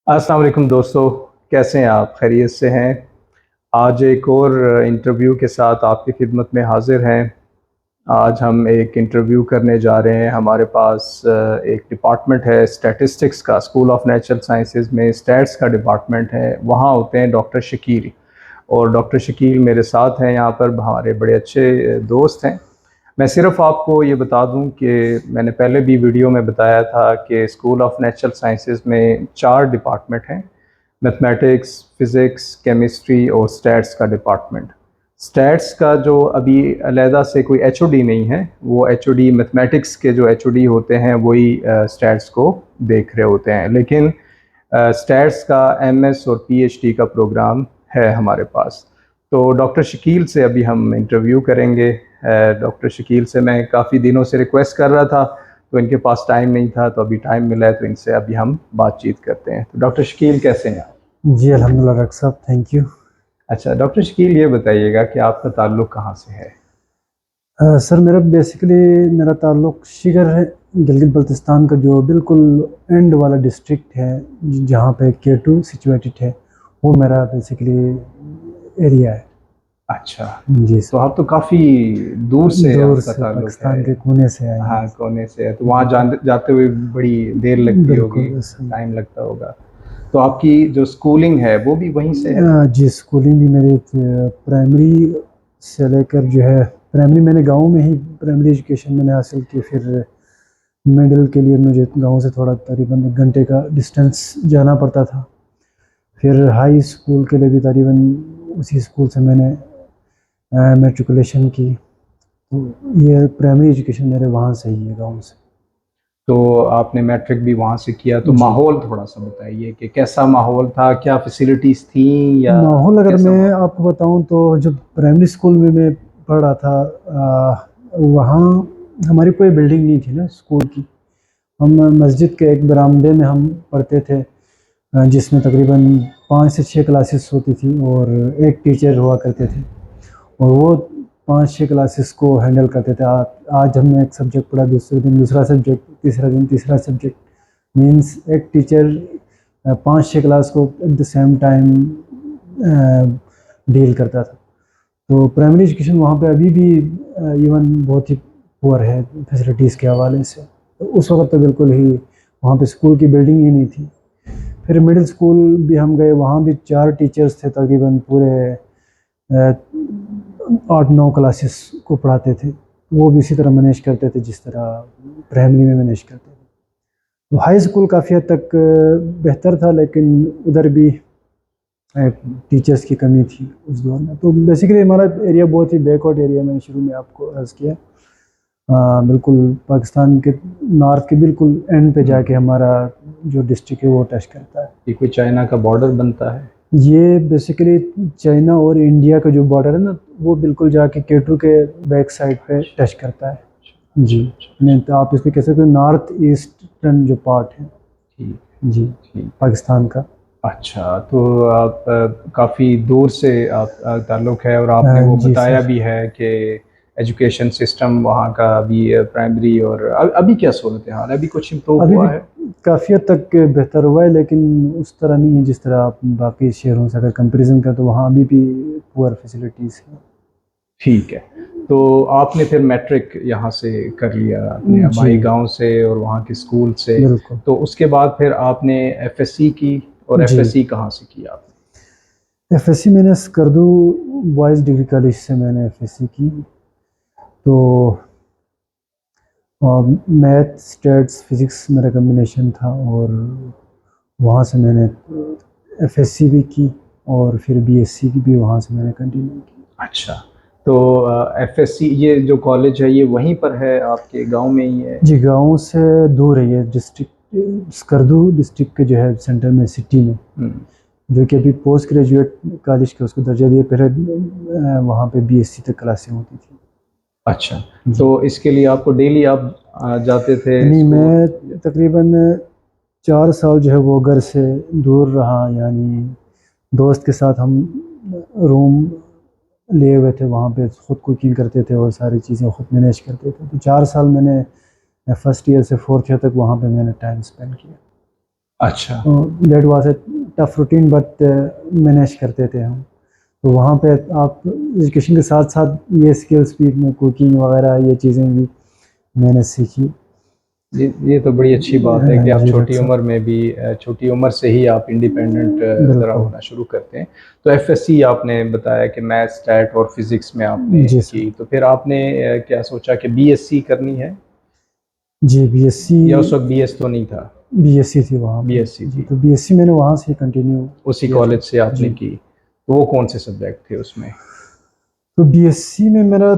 अस्सलाम वालेकुम दोस्तों, कैसे हैं आप? खैरियत से हैं? आज एक और इंटरव्यू के साथ आपकी खिदमत में हाज़िर हैं। आज हम एक इंटरव्यू करने जा रहे हैं। हमारे पास एक डिपार्टमेंट है स्टैटिस्टिक्स का, स्कूल ऑफ नेचुरल साइंसेज़ में स्टैट्स का डिपार्टमेंट है। वहाँ होते हैं डॉक्टर शकील, और डॉक्टर शकील मेरे साथ हैं यहाँ पर, हमारे बड़े अच्छे दोस्त हैं। मैं सिर्फ़ आपको ये बता दूँ कि मैंने पहले भी वीडियो में बताया था कि स्कूल ऑफ नेचुरल साइंसेज़ में 4 डिपार्टमेंट हैं। मैथमेटिक्स, फ़िज़िक्स, केमिस्ट्री और स्टैट्स का डिपार्टमेंट। स्टैट्स का जो अभी अलहदा से कोई एचओडी नहीं है, वो एचओडी मैथमेटिक्स के जो एचओडी होते हैं वही स्टैट्स को देख रहे होते हैं। लेकिन स्टैट्स का एमएस और पीएचडी का प्रोग्राम है हमारे पास। तो डॉक्टर शकील से अभी हम इंटरव्यू करेंगे। डॉक्टर शकील से मैं काफ़ी दिनों से रिक्वेस्ट कर रहा था, तो इनके पास टाइम नहीं था, तो अभी टाइम मिला है, तो इनसे अभी हम बातचीत करते हैं। तो डॉक्टर शकील कैसे हैं आप? जी अल्हम्दुलिल्लाह डॉक्टर साहब, थैंक यू। अच्छा, डॉक्टर शकील ये बताइएगा कि आपका ताल्लुक़ कहाँ से है? सर मेरा ताल्लुक़ शिगर है, गिलगित बल्तिस्तान का जो बिल्कुल एंड वाला डिस्ट्रिक्ट है, जहाँ पे K2 सिचुएटेड है, वो मेरा बेसिकली एरिया है। अच्छा, जी तो सर। आप तो काफ़ी दूर से दूर आपका से ताल्लुक़ है। पाकिस्तान के कोने से आए हैं। हाँ, कोने से है, तो वहाँ बिल्कुल, जाते हुए बड़ी देर लगती होगी, बिल्कुल सही। टाइम लगता होगा। तो आपकी जो स्कूलिंग है, वो भी वहीं से है? जी, स्कूलिंग भी मेरी प्राइमरी से लेकर जो है, प्राइमरी मैंने गाँव में ही प्राइमरी एजुकेशन मैंने हासिल की। फिर मिडिल के लिए मुझे गाँव से थोड़ा तकरीबन 1 घंटे का डिस्टेंस जाना पड़ता था। फिर हाई स्कूल के लिए भी तकरीबन उसी स्कूल से मैंने मैट्रिकुलेशन की। तो ये प्राइमरी एजुकेशन मेरे वहाँ से ही है, गाँव से। तो आपने मैट्रिक भी वहाँ से किया, तो जी। माहौल थोड़ा-सा बताइए कि कैसा माहौल था? क्या फ़ैसिलिटीज़ थीं या माहौल अगर कैसा मैं माहौल? आपको बताऊँ तो जब प्राइमरी स्कूल में मैं पढ़ रहा था, वहाँ हमारी कोई बिल्डिंग नहीं थी ना स्कूल की। हम मस्जिद के एक बरामदे में हम पढ़ते थे, जिसमें तकरीबन 5 से 6 क्लासेस होती थी और एक टीचर हुआ करते थे, और वो 5-6 क्लासेस को हैंडल करते थे। आज हमने एक सब्जेक्ट पढ़ा, दूसरे दिन दूसरा सब्जेक्ट, तीसरा दिन तीसरा सब्जेक्ट। मीन्स एक टीचर 5-6 क्लास को at the same time deal करता था। तो प्राइमरी एजुकेशन वहाँ पे अभी भी इवन बहुत ही पुअर है फैसिलिटीज़ के हवाले से। तो उस वक़्त तो बिल्कुल ही वहाँ पे स्कूल की बिल्डिंग ही नहीं थी। फिर मिडिल स्कूल भी हम गए, वहाँ भी 4 टीचर्स थे तकरीबन पूरे 8-9 क्लासेस को पढ़ाते थे। वो भी इसी तरह मैनेज करते थे जिस तरह प्राइमरी में मैनेज करते थे। तो हाई स्कूल काफ़ी हद तक बेहतर था, लेकिन उधर भी टीचर्स की कमी थी उस दौर में। तो बेसिकली हमारा एरिया बहुत ही बैकवर्ड एरिया, मैंने शुरू में आपको अर्ज़ किया। बिल्कुल पाकिस्तान के नॉर्थ के बिल्कुल एंड पे जाके हमारा जो डिस्ट्रिक्ट है वो टच करता है। ये कोई चाइना का बॉर्डर बनता है? ये बेसिकली चाइना और इंडिया का जो बॉर्डर है ना, वो बिल्कुल जाके K2 के बैक साइड पे टच करता है। जी, नहीं तो आप इसमें कह सकते हो नॉर्थ ईस्टर्न जो पार्ट है। ठीक, जी, ठीक। पाकिस्तान का। अच्छा, तो आप काफ़ी दूर से आप ताल्लुक़ है, और आपने वो जी बताया सर। भी है कि एजुकेशन सिस्टम वहाँ का अभी प्राइमरी, और अभी क्या सूरत-ए-हाल है? अभी कुछ इम्प्रूव अभी भी हुआ है? काफ़ी हद तक बेहतर हुआ है, लेकिन उस तरह नहीं है जिस तरह आप बाकी शहरों से अगर कंपैरिज़न करें, तो वहाँ अभी भी पुअर फैसिलिटीज़ हैं। ठीक है। तो आपने फिर मैट्रिक यहाँ से कर लिया, अपने जी, हमारे गाँव से और वहाँ के स्कूल से। बिल्कुल। तो उसके बाद फिर आपने एफएससी की, और जी, एफएससी कहाँ से की आपने? एफएससी मैंने स्कर्दू बॉयज़ डिग्री कॉलेज से मैंने एफएससी की। तो मैथ, स्टैट्स, फिज़िक्स मेरा कॉम्बिनेशन था, और वहाँ से मैंने एफएससी भी की, और फिर बीएससी की भी वहाँ से मैंने कंटिन्यू की। अच्छा, तो एफएससी ये जो कॉलेज है, ये वहीं पर है, आपके गाँव में ही है? जी, गाँव से दूर है ये डिस्ट्रिक्ट, स्कर्दू डिस्ट्रिक्ट के जो है सेंटर में, सिटी में, हुँ। जो कि अभी पोस्ट ग्रेजुएट कॉलेज का उसको दर्जा दिया। पहले वहाँ पे बीएससी तक क्लासें होती थी। अच्छा, जी। तो इसके लिए आपको डेली आप जाते थे नहीं, स्कूल? मैं तकरीबन 4 साल जो है वो घर से दूर रहा, यानी दोस्त के साथ हम रूम लिए हुए थे, वहाँ पे खुद कुकिंग करते थे और सारी चीज़ें खुद मैनेज करते थे। तो 4 साल मैंने फर्स्ट ईयर से फोर्थ ईयर तक वहाँ पे मैंने टाइम स्पेंड किया। अच्छा। That was a tough routine but manage करते थे हम। तो वहाँ पे आप एजुकेशन के साथ साथ ये स्किल्स भी, कुकिंग वगैरह ये चीज़ें भी मैंने सीखी। ये तो बड़ी अच्छी बात है हाँ कि आप जी छोटी डॉक्टर साहब, उम्र में भी छोटी उम्र से ही आप इंडिपेंडेंट ज़रा बिल्कुल। होना शुरू करते हैं। तो एफएससी आपने बताया कि मैथ, स्टैट और फिज़िक्स में आपने जी सर। की, तो फिर आपने क्या सोचा कि बीएससी करनी है, जी बीएससी, या उस वक़्त बीएस तो नहीं था? बीएससी थी वहाँ पे। बीएससी जी थी, तो बीएससी मैंने वहाँ से कंटिन्यू उसी किया कॉलेज था। से आपने जी की। तो वो कौन से सब्जेक्ट थे उसमें? तो बीएससी में मेरा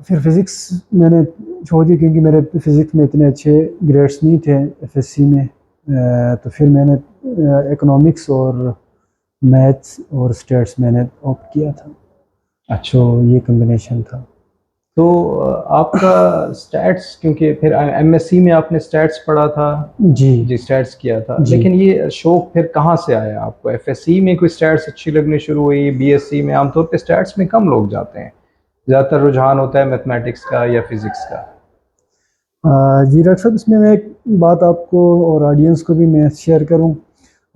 फिर फिज़िक्स मैंने छोड़ दी क्योंकि मेरे फिज़िक्स में इतने अच्छे ग्रेड्स नहीं थे एफएससी में। तो फिर मैंने इकोनॉमिक्स और मैथ्स और स्टेट्स मैंने ऑप्ट किया था। अच्छा। तो ये कॉम्बिनेशन था। तो आपका स्टैट्स, क्योंकि फिर एमएससी में आपने स्टैट्स पढ़ा था। जी जी, स्टैट्स किया था, जी। लेकिन ये शौक फिर कहाँ से आया आपको? एफएससी में कोई स्टैट्स अच्छी लगनी शुरू हुई? बीएससी में आमतौर पे स्टैट्स में कम लोग जाते हैं, ज़्यादातर रुझान होता है मैथमेटिक्स का या फिजिक्स का। जी डॉक्टर साहब, इसमें मैं एक बात आपको और ऑडियंस को भी मैं शेयर करूं।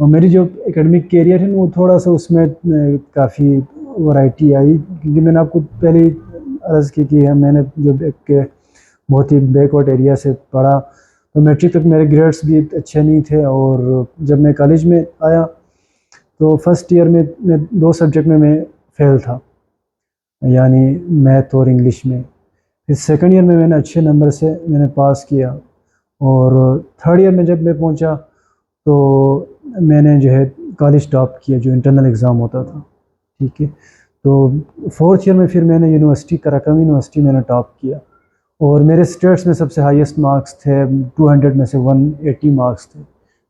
और मेरी जो एकेडमिक कैरियर है ना, वो थोड़ा सा उसमें काफ़ी वैरायटी आई, क्योंकि मैंने आपको पहले ही अर्ज़ की कि मैंने जो एक बहुत ही बैकवर्ड एरिया से पढ़ा, तो मैट्रिक तक मेरे ग्रेड्स भी अच्छे नहीं थे। और जब मैं कॉलेज में आया तो फर्स्ट ईयर में मैं 2 सब्जेक्ट में मैं फेल था, यानी मैथ और इंग्लिश में। फिर सेकंड ईयर में मैंने अच्छे नंबर से मैंने पास किया। और थर्ड ईयर में जब मैं पहुंचा तो मैंने जो है कॉलेज टॉप किया, जो इंटरनल एग्ज़ाम होता था। ठीक है। तो फोर्थ ईयर में फिर मैंने यूनिवर्सिटी, कराकरम यूनिवर्सिटी मैंने टॉप किया। और मेरे स्टेट्स में सबसे हाईएस्ट मार्क्स थे, 200 में से 180 मार्क्स थे,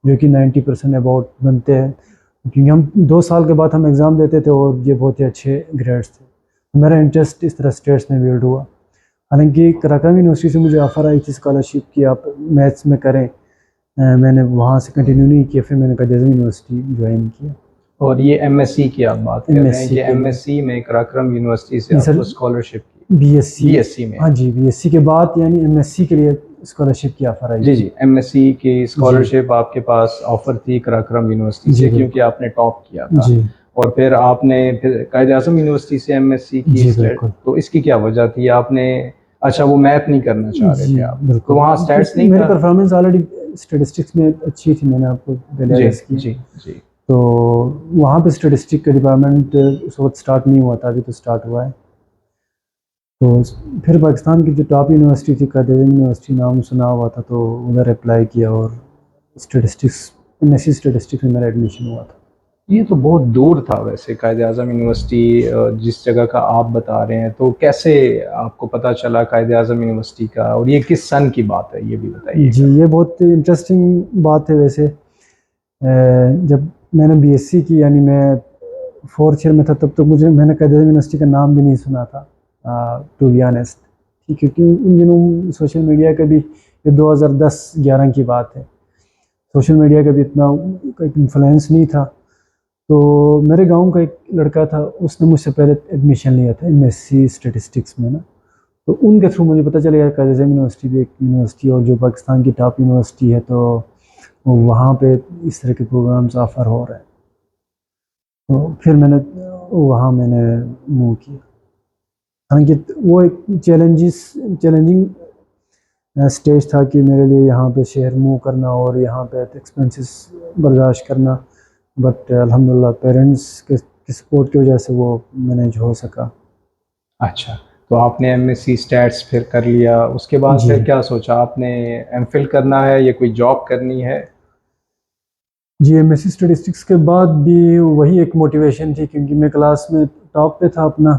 जो कि 90% अबाउट बनते हैं, क्योंकि हम 2 साल के बाद हम एग्ज़ाम देते थे और ये बहुत ही अच्छे ग्रेड्स थे। तो मेरा इंटरेस्ट इस तरह स्टेट्स में बिल्ड हुआ। हालांकि कराकरम यूनिवर्सिटी से मुझे ऑफ़र आई थी स्कॉलरशिप की, आप मैथ्स में करें। मैंने वहाँ से कंटिन्यू नहीं किया, फिर मैंने कायद-ए-आज़म यूनिवर्सिटी ज्वाइन किया और ये एमएससी की आप बात कर रहे हैं एमएससी कि के लिए। एमएससी में कराक्रम यूनिवर्सिटी से जी सर, आपको स्कॉलरशिप की? बीएससी। बीएससी में? हाँ जी, बीएससी के बाद यानी एमएससी के लिए स्कॉलरशिप की ऑफ़र आई जी, थी। जी, एमएससी की जी स्कॉलरशिप आपके पास ऑफ़र थी कराक्रम यूनिवर्सिटी जी से, क्योंकि बिल्कुल। आपने टॉप किया था। जी और फिर आपने फिर कायद-ए-आज़म यूनिवर्सिटी से एमएससी की जी स्टेट, बिल्कुल। तो इसकी क्या वजह थी? आपने, अच्छा, वो मैथ नहीं करना चाह रहे जी थे आप, तो बिल्कुल। वहाँ इस स्टैट्स नहीं मेरी था? परफॉर्मेंस ऑलरेडी स्टैटिस्टिक्स में अच्छी थी, मैंने आपको पहले जी, अर्ज़ किया। जी, जी। तो वहाँ पे स्टैटिस्टिक का डिपार्टमेंट उस वक्त स्टार्ट नहीं हुआ था, अभी तो स्टार्ट हुआ है। तो फिर पाकिस्तान की जो टॉप यूनिवर्सिटी थी, कायद-ए-आज़म यूनिवर्सिटी, नाम सुना हुआ था, तो उधर अप्लाई किया और स्टैटिस्टिक्स, एमएससी स्टैटिस्टिक्स में मेरा एडमिशन हुआ था। ये तो बहुत दूर था वैसे, कायद-ए-आज़म यूनिवर्सिटी जिस जगह का आप बता रहे हैं, तो कैसे आपको पता चला कायद-ए-आज़म यूनिवर्सिटी का, और ये किस सन की बात है, ये भी जी, बताइएगा? ये बहुत इंटरेस्टिंग बात है वैसे। जब मैंने बीएससी की, यानी मैं फोर्थ ईयर में था, तब तक मुझे, मैंने कायद-ए-आज़म यूनिवर्सिटी का नाम भी नहीं सुना था, टू बी ऑनेस्ट। ठीक है, क्योंकि उन दिनों सोशल मीडिया का भी, ये 2010-11 की बात है, सोशल मीडिया का भी इतना इन्फ्लुएंस नहीं था। तो मेरे गांव का एक लड़का था, उसने मुझसे पहले एडमिशन लिया था एमएससी स्टैटिस्टिक्स में ना। तो उनके थ्रू मुझे पता चलेगा कायद-ए-आज़म यूनिवर्सिटी भी एक यूनिवर्सिटी और जो पाकिस्तान की टॉप यूनिवर्सिटी है, तो वहाँ पे इस तरह के प्रोग्राम्स ऑफ़र हो रहे हैं। तो फिर मैंने वहाँ मैंने मूव किया। हालांकि वो एक चैलेंजिंग स्टेज था कि मेरे लिए यहाँ पे शहर मूव करना और यहाँ पे एक्सपेंसेस बर्दाश्त करना, बट अल्हम्दुलिल्लाह पेरेंट्स के सपोर्ट की वजह से वो मैनेज हो सका। अच्छा, तो आपने एमएससी स्टैट्स फिर कर लिया, उसके बाद जी फिर क्या सोचा आपने? एमफिल करना है या कोई जॉब करनी है? जी, एमएससी स्टैटिस्टिक्स के बाद भी वही एक मोटिवेशन थी, क्योंकि मैं क्लास में टॉप पे था अपना।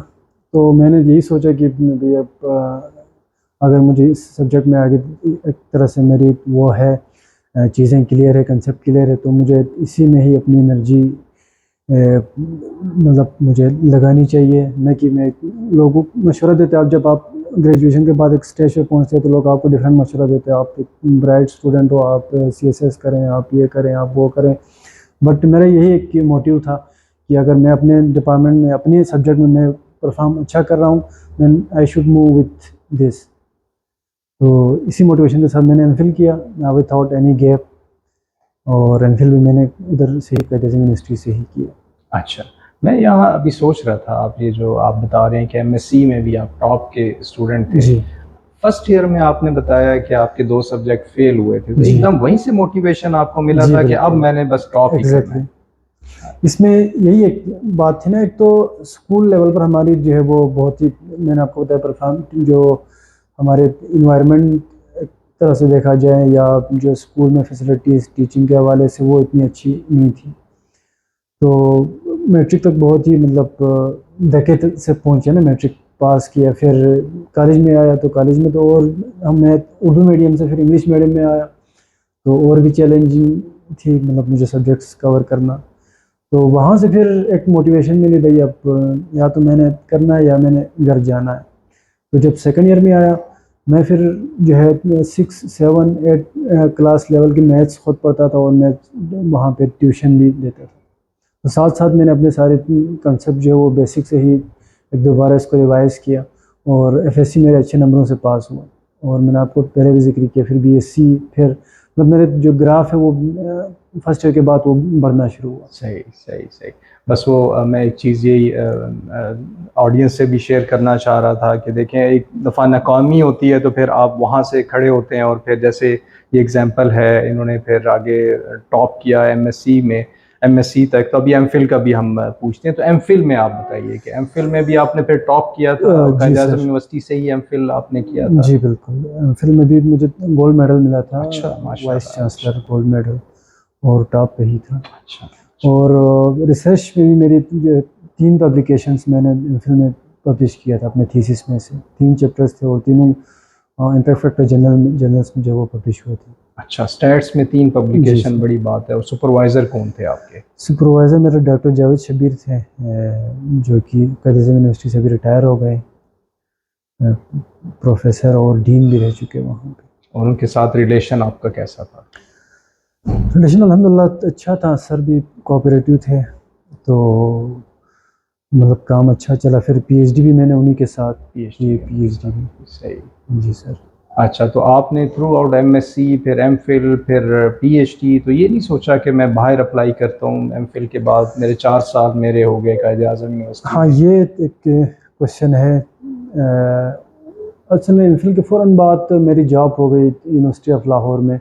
तो मैंने यही सोचा कि भाई अब अगर मुझे इस सब्जेक्ट में आगे एक तरह से मेरी वो है, चीज़ें क्लियर है, कंसेप्ट क्लियर है, तो मुझे इसी में ही अपनी एनर्जी मतलब मुझे लगानी चाहिए। न कि मैं, लोगों को मशवरा देते हैं, आप जब आप ग्रेजुएशन के बाद एक स्टेज पे पहुंचते हैं तो लोग आपको डिफरेंट मशवरा देते हैं, आप एक ब्राइट स्टूडेंट हो, आप सीएसएस करें, आप ये करें, आप वो करें। बट मेरा यही एक मोटिव था कि अगर मैं अपने डिपार्टमेंट में, अपने सब्जेक्ट में मैं परफॉर्म अच्छा कर रहा हूँ, then I should move with this. तो इसी मोटिवेशन के साथ मैंने एमफिल किया विदाउट एनी गैप। और एमफिल भी मैंने उधर से ही कायद आज़म यूनिवर्सिटी से ही किया। अच्छा, मैं यहाँ अभी सोच रहा था, आप ये जो आप बता रहे हैं कि एमएससी में भी आप टॉप के स्टूडेंट थे। जी फर्स्ट ईयर में आपने बताया कि आपके 2 सब्जेक्ट फेल हुए थे, तो जी एकदम वहीं से मोटिवेशन आपको मिला जी था कि अब बिल्कुल, मैंने बस टॉप ही करना एग्जैक्टली है? इसमें यही एक बात थी ना, एक तो स्कूल लेवल पर हमारी जो है वो बहुत ही, मैंने आपको बताया, परफॉर्म जो हमारे इन्वायरमेंट एक तरह से देखा जाए या जो स्कूल में फैसिलिटीज़ टीचिंग के हवाले से वो इतनी अच्छी नहीं थी। तो मैट्रिक तक बहुत ही मतलब धक्के से पहुँचे ना, मैट्रिक पास किया, फिर कॉलेज में आया तो कॉलेज में तो और मैं उर्दू मीडियम से फिर इंग्लिश मीडियम में आया, तो और भी चैलेंजिंग थी मतलब मुझे सब्जेक्ट्स कवर करना। तो वहाँ से फिर एक मोटिवेशन मिली, भाई अब या तो मैंने करना है या मैंने घर जाना है। तो जब सेकंड ईयर में आया, मैं फिर जो है 6, 7, 8 क्लास लेवल की मैथ्स खुद पढ़ता था और मैं वहाँ पे ट्यूशन भी देता था। तो साथ साथ मैंने अपने सारे कंसेप्ट जो है वो बेसिक से ही एक दोबारा इसको रिवाइज़ किया और एफएससी मेरे अच्छे नंबरों से पास हुआ। और मैंने आपको पहले भी ज़िक्र किया, फिर बीएससी, फिर मतलब मेरे जो ग्राफ है वो फर्स्ट ईयर के बाद वो बढ़ना शुरू हुआ। सही, सही, सही। बस वो मैं एक चीज़ यही ऑडियंस से भी शेयर करना चाह रहा था कि देखें, एक दफ़ा नाकामी होती है तो फिर आप वहाँ से खड़े होते हैं और फिर जैसे ये एग्ज़ाम्पल है, इन्होंने फिर आगे टॉप किया एमएससी में, एमएससी तक। तो अभी एमफिल का भी हम पूछते हैं, तो एमफिल में आप बताइए कि एमफिल में भी आपने फिर टॉप किया था, जी कायद आज़म सर, यूनिवर्सिटी से ही एमफिल आपने किया था? जी बिल्कुल, फिल्म में भी मुझे गोल्ड मेडल मिला था, अच्छा, वाइस माशाल्लाह, चांसलर माशाल्लाह। गोल्ड मेडल, और टॉप पे ही था। अच्छा, अच्छा। और रिसर्च में भी मेरी 3 पब्लिकेशंस मैंने फिल्म में पब्लिश किया था अपने थीसिस में से, 3 चैप्टर्स थे और तीनों इम्पैक्ट फैक्टर जर्नल्स में जो वो पब्लिश हुए थे। अच्छा, स्टैट्स में 3 जी पब्लिकेशन, सर। बड़ी बात है। और सुपरवाइज़र कौन थे आपके? सुपरवाइज़र मेरे डॉक्टर जावेद शब्बीर थे, जो कि कायद आज़म यूनिवर्सिटी से भी रिटायर हो गए, प्रोफेसर और डीन भी रह चुके वहाँ पे। और उनके साथ रिलेशन आपका कैसा था? रिलेशन अल्हम्दुलिल्लाह अच्छा था, सर भी कोऑपरेटिव थे, तो मतलब काम अच्छा चला। फिर पीएचडी भी मैंने उन्हीं के साथ पीएचडी की, भी उनके पीएचडी साथ भी। की, सही। जी सर। अच्छा, तो आपने थ्रू आउट एमएससी, फिर एमफिल, फिर पीएचडी, तो ये नहीं सोचा कि मैं बाहर अप्लाई करता हूँ एमफिल के बाद? मेरे 4 साल मेरे हो गए कायद आज़म यूनिवर्सिटी हाँ, में। ये एक क्वेश्चन है। असल में एमफिल के फ़ौरन बाद मेरी जॉब हो गई यूनिवर्सिटी ऑफ लाहौर में,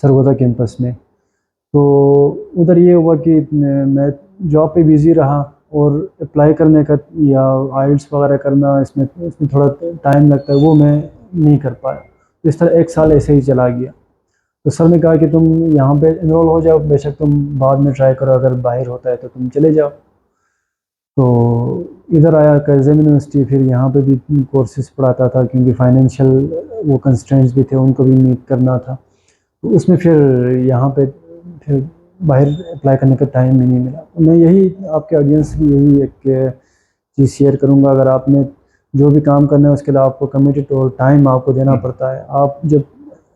सरगोदा कैंपस में। तो उधर ये हुआ कि मैं जॉब पे बिज़ी रहा और अप्लाई करने का या आइल्स वगैरह करना, इसमें इसमें थोड़ा टाइम लगता है, वो मैं नहीं कर पाया। तो इस तरह 1 साल ऐसे ही चला गया। तो सर ने कहा कि तुम यहाँ पे एनरोल हो जाओ, बेशक तुम बाद में ट्राई करो, अगर बाहर होता है तो तुम चले जाओ। तो इधर आया कायज़म यूनिवर्सिटी, फिर यहाँ पे भी कोर्सेज़ पढ़ाता था क्योंकि फाइनेंशियल वो कंस्ट्रेंट्स भी थे, उनको भी मीट करना था। तो उसमें फिर यहाँ पे फिर बाहर अप्लाई करने का टाइम ही नहीं मिला। तो मैं यही आपके ऑडियंस से यही एक चीज़ शेयर करूँगा, अगर आपने जो भी काम करना है उसके लिए आपको कमिटेड और टाइम आपको देना पड़ता है। आप जब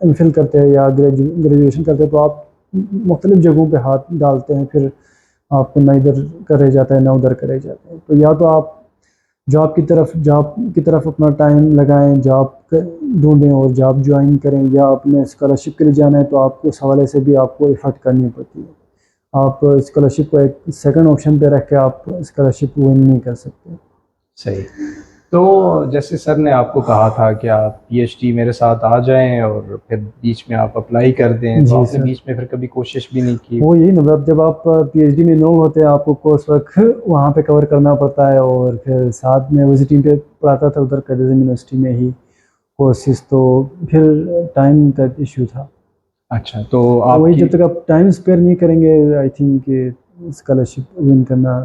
एमफिल करते हैं या ग्रेजुएशन करते हैं तो आप मुख्तलिफ़ जगहों पे हाथ डालते हैं, फिर आपको ना इधर करे जाता है ना उधर करे जाता है। तो या तो आप जॉब की तरफ अपना टाइम लगाएं, ढूंढें और जॉब ज्वाइन करें, या अपने स्कॉलरशिप के लिए जाना है तो आपको उस हवाले से भी आपको एफर्ट करनी पड़ती है। आप स्कॉलरशिप को एक सेकंड ऑप्शन पे रख के आप स्कॉलरशिप विन नहीं कर सकते। सही। तो जैसे सर ने आपको कहा था कि आप पीएचडी मेरे साथ आ जाएँ और फिर बीच में आप अप्लाई कर दें, तो जी आपने सर। बीच में फिर कभी कोशिश भी नहीं की? वो यही ना, जब आप पीएचडी में इनरोल होते हैं आपको कोर्स वर्क वहाँ पे कवर करना पड़ता है, और फिर साथ में विजिटिंग पे पढ़ाता था उधर कायद आज़म यूनिवर्सिटी में ही कोर्सेज, तो फिर टाइम का इशू था। अच्छा, तो तो वही, आपकी जब तक आप टाइम स्पेयर नहीं करेंगे, आई थिंक स्कॉलरशिप विन करना,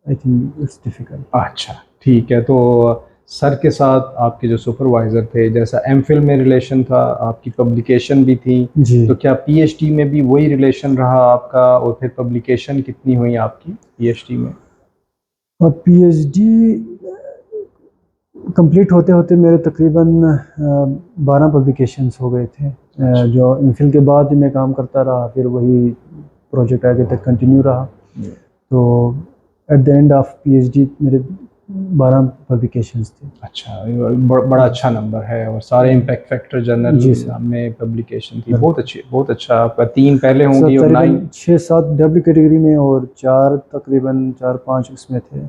आई थिंक इट्स डिफ़िकल्ट। अच्छा, ठीक है। तो सर के साथ आपके जो सुपरवाइज़र थे, जैसा एमफिल में रिलेशन था, आपकी पब्लिकेशन भी थी, जी। तो क्या पीएचडी में भी वही रिलेशन रहा आपका? और फिर पब्लिकेशन कितनी हुई आपकी पीएचडी में? और पीएचडी कंप्लीट होते-होते मेरे तकरीबन 12 पब्लिकेशंस हो गए थे। अच्छा। जो एमफिल के बाद मैं काम करता रहा, फिर वही प्रोजेक्ट आगे तक कंटिन्यू रहा। हुँ। तो at the end of PhD मेरे 12 पब्लिकेशंस थी। अच्छा, बड़ा अच्छा नंबर है और सारे इम्पैक्ट फैक्टर जर्नल जी सर। में पब्लिकेशन थी। बिल्कुल। बहुत अच्छा। आपका 3 पहले सर होंगी और तकरीबन 9। 6-7 डब्ल्यू कैटेगरी में और 4 तकरीबन 4-5 उसमें थे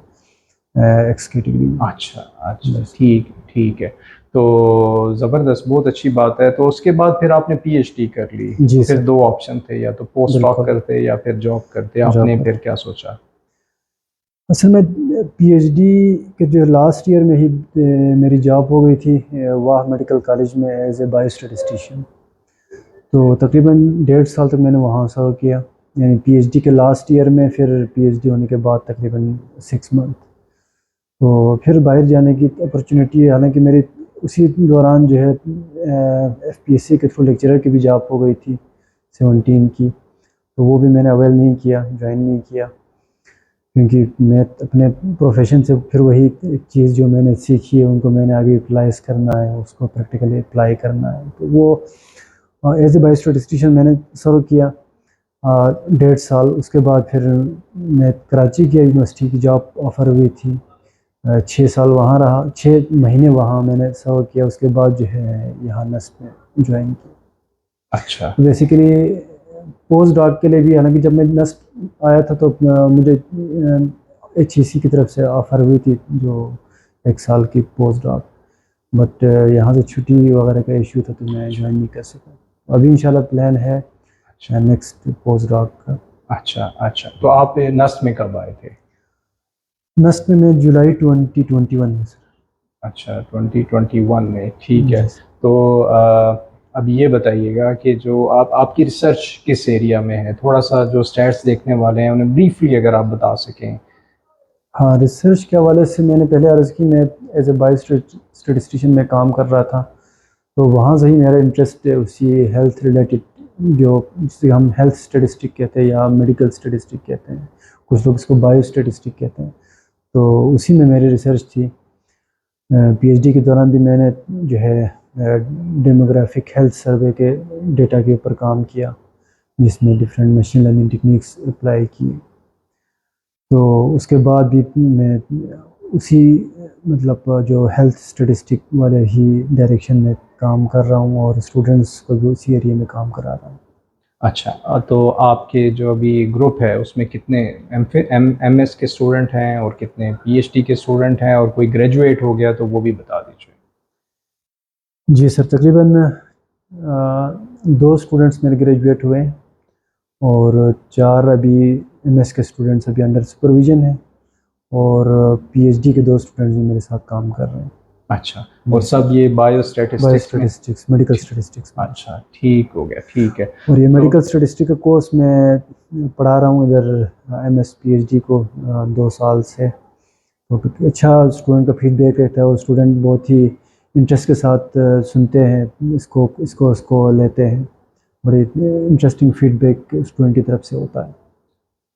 एक्स कैटेगरी में। अच्छा अच्छा, बस। ठीक ठीक है। तो ज़बरदस्त, बहुत अच्छी बात है। तो उसके बाद फिर आपने पीएचडी कर ली, तो जी फिर सर। 2 ऑप्शन थे, या तो पोस्ट डॉक बिल्कुल। करते या फिर जॉब करते, जॉब आपने कर। फिर क्या सोचा? असल में पीएचडी के जो लास्ट ईयर में ही मेरी जॉब हो गई थी वाह मेडिकल कॉलेज में एज ए बायो स्टैटिस्टिशियन। तो तकरीबन 1.5 साल तक मैंने वहाँ सर्व किया, यानी पीएचडी के लास्ट ईयर में, फिर पीएचडी होने के बाद तकरीबन 6 मंथ। तो फिर बाहर जाने की अपॉर्चुनिटी, हालांकि मेरी उसी दौरान जो है एफपीएससी के थ्रू लेक्चरर की भी जॉब हो गई थी 17 की, तो वो भी मैंने अवेल नहीं किया, ज्वाइन नहीं किया, क्योंकि मैं अपने प्रोफेशन से फिर वही एक चीज़ जो मैंने सीखी है उनको मैंने आगे यूटिलाइज़ करना है, उसको प्रैक्टिकली अप्लाई करना है। तो वो एज ए बायो स्टैटिस्टिशियन मैंने सर्व किया 1.5 साल। उसके बाद फिर मैं कराची की यूनिवर्सिटी की जॉब ऑफ़र हुई थी, 6 साल वहाँ रहा, 6 महीने वहाँ मैंने सर्व किया। उसके बाद जो है यहाँ नस्प में ज्वाइन किया। अच्छा तो बेसिकली पोस्ट डॉक के लिए भी, हालांकि जब मैं नस्प आया था तो मुझे HEC की तरफ से ऑफ़र हुई थी जो 1 साल की पोस्ट डॉक, बट यहाँ से छुट्टी वगैरह का इशू था तो मैं अच्छा ज्वाइन नहीं कर सका। अभी इंशाल्लाह प्लान है अच्छा नेक्स्ट पोस्ट डॉक का। अच्छा अच्छा। तो आप नस्ल में कब आए थे? नस्प में मैं जुलाई 2021 में सर। अच्छा, 2021 में, ठीक है। जी सर। तो अब ये बताइएगा कि जो आपकी रिसर्च किस एरिया में है? थोड़ा-सा जो स्टैट्स देखने वाले हैं उन्हें ब्रीफली अगर आप बता सकें। हाँ, रिसर्च के हवाले से मैंने पहले अर्ज़ की, मैं एज ए बायो स्टैटिस्टिशियन में काम कर रहा था, तो वहाँ से ही मेरा इंटरेस्ट है उसी हेल्थ रिलेटेड, जो जिसे हम हेल्थ स्टैटिस्टिक कहते हैं या मेडिकल स्टैटिस्टिक कहते हैं, कुछ लोग इसको बायो स्टैटिस्टिक कहते हैं। तो उसी में मेरी रिसर्च थी। पीएचडी के दौरान भी मैंने जो है डेमोग्राफिक हेल्थ सर्वे के डेटा के ऊपर काम किया, जिसमें different machine learning techniques apply की। तो उसके बाद भी मैं उसी मतलब जो हेल्थ स्टैटिस्टिक वाले ही डायरेक्शन में काम कर रहा हूँ और स्टूडेंट्स को भी उसी एरिया में काम करा रहा हूँ। अच्छा, तो आपके जो अभी ग्रुप है उसमें कितने एमएस के स्टूडेंट हैं और कितने पीएचडी के स्टूडेंट हैं, और कोई ग्रेजुएट हो गया तो वो भी बता दीजिए। जी सर, तकरीबन 2 स्टूडेंट्स मेरे ग्रेजुएट हुए हैं और 4 अभी एमएस के स्टूडेंट्स अभी अंडर सुपरविज़न हैं, और पीएचडी के 2 स्टूडेंट्स भी मेरे साथ काम कर रहे हैं। अच्छा, और जी सब सर। ये बायो बायो स्टैटिस्टिक्स में? स्टैटिस्टिक्स, मेडिकल स्टैटिस्टिक्स में। अच्छा, ठीक हो गया, ठीक है। और ये तो मेडिकल स्टैटिस्टिक का कोर्स मैं पढ़ा रहा हूँ इधर एमएस पीएचडी को 2 साल से। तो अच्छा स्टूडेंट का फीडबैक रहता है और स्टूडेंट बहुत ही इंटरेस्ट के साथ सुनते हैं, इसको लेते हैं। बड़ी इंटरेस्टिंग फीडबैक स्टूडेंट की तरफ से होता है।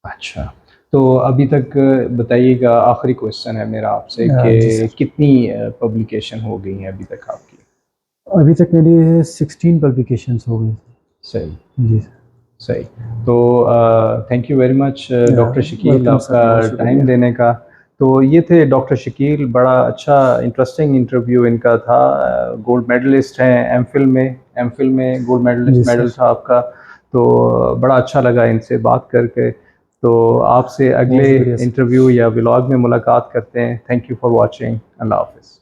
अच्छा, तो अभी तक बताइएगा, आखिरी क्वेश्चन है मेरा आपसे जी कि सर। कितनी पब्लिकेशन हो गई हैं अभी तक आपकी? अभी तक मेरी 16 पब्लिकेशंस हो गई। सही, जी सर। सही। तो thank you very much doctor Shakeel, welcome sir, आपका बहुत टाइम शुक्रिया। देने का। तो ये थे डॉक्टर शकील, बड़ा अच्छा इंटरेस्टिंग इंटरव्यू इनका था। गोल्ड मेडलिस्ट हैं एमफिल में गोल्ड जी मेडल सर। था आपका। तो बड़ा अच्छा लगा इनसे बात करके। तो आपसे बहुत अगले शुक्रिया सर। इंटरव्यू या व्लॉग में मुलाकात करते हैं। Thank you for watching. अल्लाह हाफ़िज़।